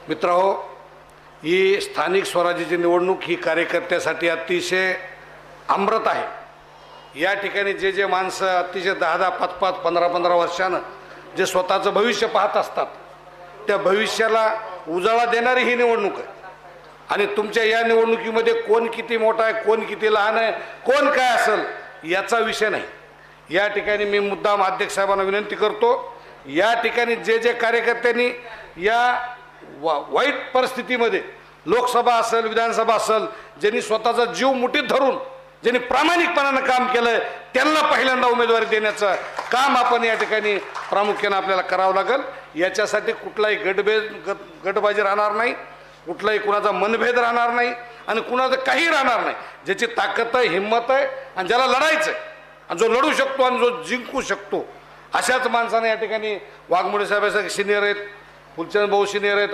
मित्रहो, ही स्थानिक स्वराज्याची निवडणूक ही कार्यकर्त्यासाठी अतिशय अमृत आहे। या ठिकाणी जे माणसं अतिशय 10-10, 5-5, 15-15 वर्षानं जे स्वतःचं भविष्य पाहत असतात, त्या भविष्याला उजाळा देणारी ही निवडणूक आहे। आणि तुमच्या या निवडणुकीमध्ये कोण किती मोठा आहे, कोण किती लहान आहे, कोण काय असेल याचा विषय नाही। या ठिकाणी मी मुद्दाम अध्यक्ष साहेबांना विनंती करतो, या ठिकाणी जे कार्यकर्त्यांनी या वाईट परिस्थितीमध्ये लोकसभा असेल, विधानसभा असेल, ज्यांनी स्वतःचा जीव मुठीत धरून ज्यांनी प्रामाणिकपणानं काम केलं, त्यांना पहिल्यांदा उमेदवारी देण्याचं काम आपण या ठिकाणी प्रामुख्याने आपल्याला करावं लागेल। याच्यासाठी कुठलाही गटबाजी राहणार नाही, कुठलाही कुणाचा मनभेद राहणार नाही आणि कुणाचं काही राहणार नाही। ज्याची ताकद आहे, हिंमत आहे आणि ज्याला लढायचं आहे आणि जो लढू शकतो आणि जो जिंकू शकतो, अशाच माणसाने या ठिकाणी वाघमोडे साहेब सिनियर आहेत, फुलचंद भाऊ सिनियर आहेत,